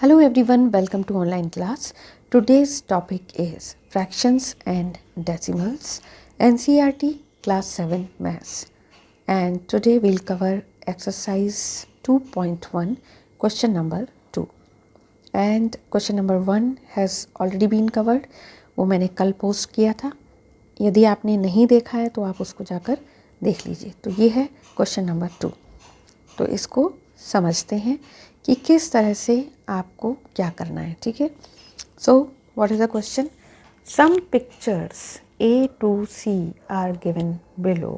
Hello everyone, welcome to online class. Today's topic is fractions and decimals, NCERT class 7 maths. And today we'll cover exercise 2.1 question number 2. And question number 1 has already been covered. वो मैंने कल post किया था. यदि आपने नहीं देखा है तो आप उसको जाकर देख लीजिए. तो ये है क्वेश्चन नंबर 2. तो इसको समझते हैं कि किस तरह से आपको क्या करना है. ठीक है. So what is the question. Some pictures A to C are given below.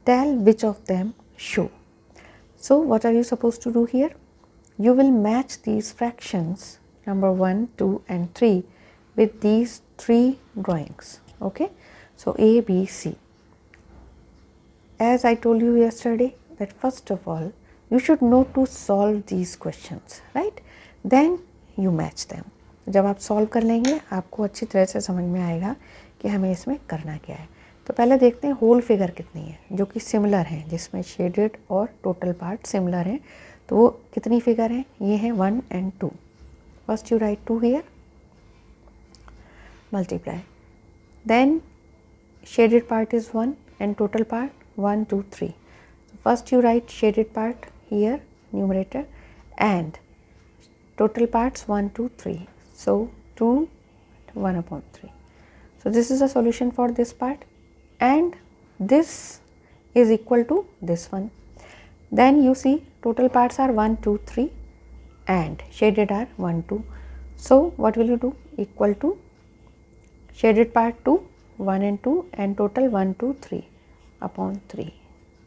Tell which of them show. So what are you supposed to do here? You will match these fractions number 1, 2 and 3 with these 3 drawings. Okay. So A, B, C. As I told you yesterday that first of all you should know to solve these questions, right? Then you match them. जब आप solve कर लेंगे आपको अच्छी तरह से समझ में आएगा कि हमें इसमें करना क्या है. तो पहले देखते हैं होल फिगर कितनी है जो कि सिमिलर हैं, जिसमें शेडेड और टोटल पार्ट सिमिलर हैं. तो वो कितनी फिगर हैं? ये हैं 1 and 2. First you write 2 here, multiply. Then shaded part is 1 and total part 1, 2, 3. First you write shaded part here, numerator, and total parts 1, 2, 3. So 2, 1 upon 3. So this is a solution for this part, and this is equal to this one. Then you see total parts are 1, 2, 3 and shaded are 1, 2. So what will you do? Equal to shaded part 2, 1 and 2 and total 1, 2, 3 upon 3.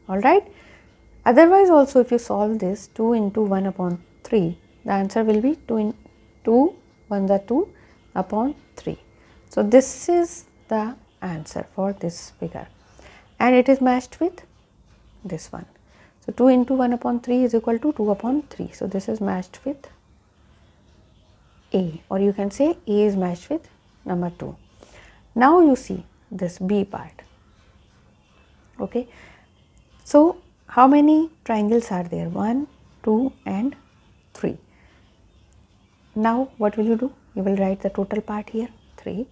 Alright. Otherwise also if you solve this 2 into 1 upon 3, the answer will be 2 1s are 2 upon 3. So this is the answer for this figure and it is matched with this one. So 2 into 1 upon 3 is equal to 2 upon 3. So this is matched with A, or you can say A is matched with number 2. Now you see this B part. Okay. So how many triangles are there? 1, 2 and 3. Now what will you do? You will write the total part here 3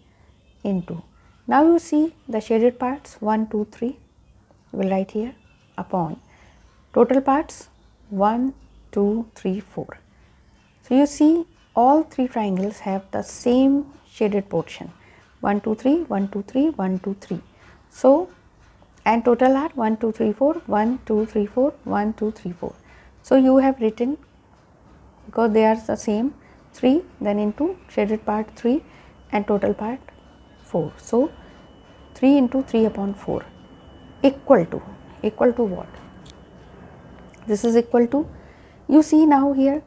into. Now you see the shaded parts 1, 2, 3. You will write here upon total parts 1, 2, 3, 4. So you see all 3 triangles have the same shaded portion 1, 2, 3, 1, 2, 3, 1, 2, 3. So and total are 1, 2, 3, 4, 1, 2, 3, 4, 1, 2, 3, 4. So you have written, because they are the same, 3 then into shaded part 3 and total part 4. So 3 into 3 upon 4 equal to what? This is equal to, you see now here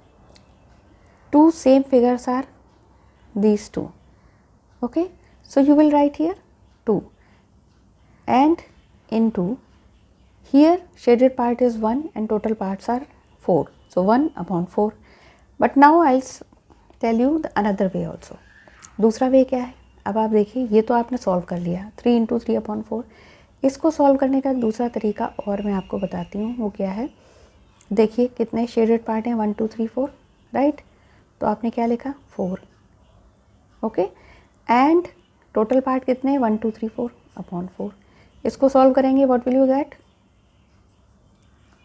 2 same figures are these 2. Okay. So you will write here 2 and into here shaded part is 1 and total parts are 4. So 1 upon 4. But now I'll tell you the another way also. दूसरा वे क्या है? अब आप देखिए, ये तो आपने solve कर लिया 3 into 3 upon 4. इसको सॉल्व करने का दूसरा तरीका और मैं आपको बताती हूँ. वो क्या है? देखिए कितने शेडेड पार्ट हैं 1, 2, 3, 4, राइट. तो आपने क्या लिखा? 4. ओके. एंड टोटल पार्ट कितने? 1, 2, 3, 4 अपॉन 4. इसको सॉल्व करेंगे, what will you gate?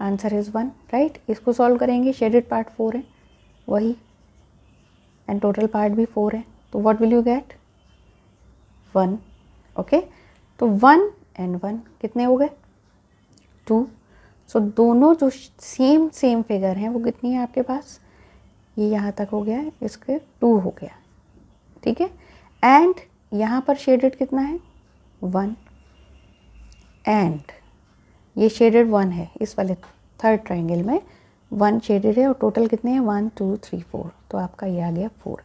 Answer is 1, right. इसको सॉल्व करेंगे, शेडेड पार्ट 4 है वही एंड टोटल पार्ट भी 4 है. तो what will you gate? 1. Okay. तो 1 and 1 कितने हो गए? 2. सो दोनों जो सेम फिगर हैं वो कितनी है आपके पास? ये यहाँ तक हो गया है, इसके 2 हो गया. ठीक है. एंड यहाँ पर शेडेड कितना है? 1. एंड ये शेडेड 1 है, इस वाले थर्ड ट्राइंगल में 1 शेडेड है और टोटल कितने हैं? 1, 2, 3, 4. तो आपका ये आ गया 4.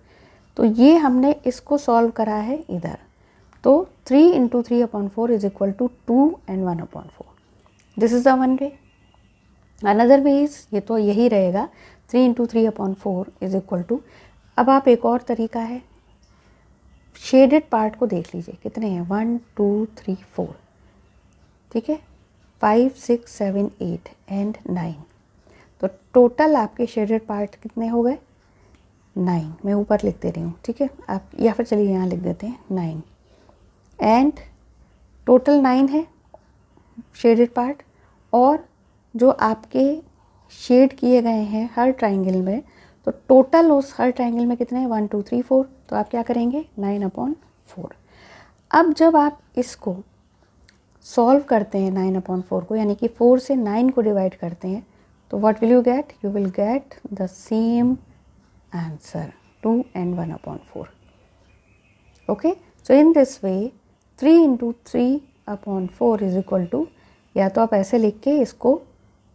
तो ये हमने इसको सॉल्व करा है इधर. तो 3 into 3 upon 4 is equal to 2 and 1 upon 4. This is the one way. Another way is, ये तो यही रहेगा 3 into 3 upon 4 is equal to. अब आप एक और तरीका है, शेडेड पार्ट को देख लीजिए कितने हैं? 1, 2, 3, 4. ठीक है. 5, 6, 7, 8 एंड 9. तो टोटल आपके शेडेड पार्ट कितने हो गए? 9, मैं ऊपर लिख दे रही हूँ, ठीक है, आप या फिर चलिए यहाँ लिख देते हैं 9, एंड टोटल 9 है शेडेड पार्ट, और जो आपके शेड किए गए हैं हर ट्राइंगल में, तो टोटल उस हर ट्राइंगल में कितने हैं 1 2 3 4, तो आप क्या करेंगे 9/4। अब जब आप इसको सॉल्व करते हैं 9/4 को, यानी कि 4 से 9 को डिवाइड करते हैं, तो what will you get, you will get the same answer 2 and 1/4। Okay, so in this way 3 × 3/4 is equal to, या तो आप ऐसे लिख के इसको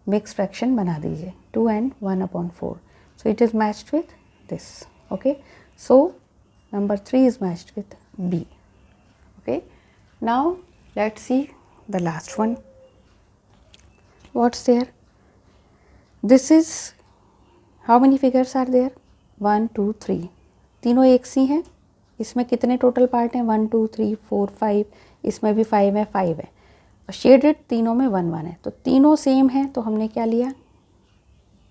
मिक्स फ्रैक्शन बना दीजिए 2 and 1/4, so it is matched with this। okay, so number 3 is matched with B। okay, now let's see the last one, what's there, this is, how many figures are there, 1 2 3, तीनों एक सी हैं, इसमें कितने total part हैं 1 2 3 4 5, इसमें भी 5 है 5 है, शेडेड तीनों में 1 1 है, तो तीनों सेम है, तो हमने क्या लिया,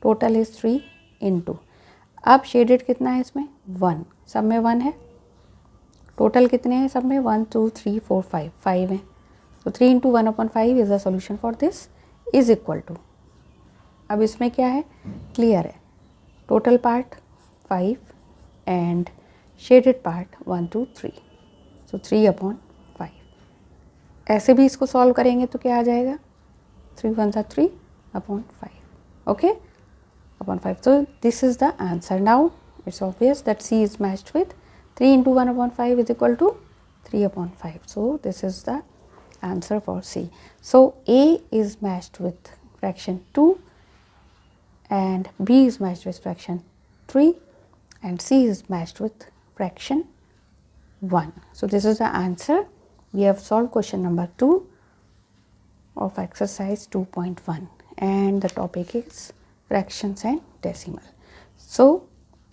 टोटल इज 3 × अब शेडेड कितना है इसमें 1, सब में 1 है, टोटल कितने हैं सब में 1 2 3 4 5 5 हैं, तो 3 × 1/5 is the solution for this, is equal to, अब इसमें क्या है, क्लियर है, total part 5 and shaded part 1 2 3, so 3/5। ऐसे भी इसको सॉल्व करेंगे तो क्या आ जाएगा, 3 1 3/5, okay, upon 5। so this is the answer। now it's obvious that C is matched with 3 × 1/5 is equal to 3/5, so this is the answer for C। so A is matched with fraction 2 and B is matched with fraction 3 and C is matched with fraction 1। so this is the answer। we have solved question number 2 of exercise 2.1 and the topic is fractions and decimal। so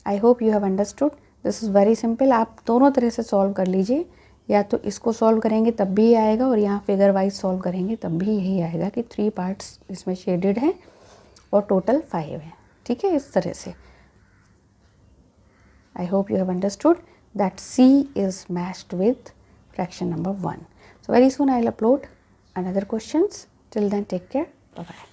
I hope you have understood, this is very simple। आप दोनों तरह से solve कर लीजिए, या तो इसको solve करेंगे तब भी आएगा, और यहाँ फिगर वाइज सॉल्व करेंगे तब भी यही आएगा कि 3 पार्ट्स इसमें शेडेड हैं और टोटल 5 है, ठीक है, इस तरह से। I hope you have understood that C is matched with fraction number 1। so very soon I will upload another questions, till then take care, bye bye।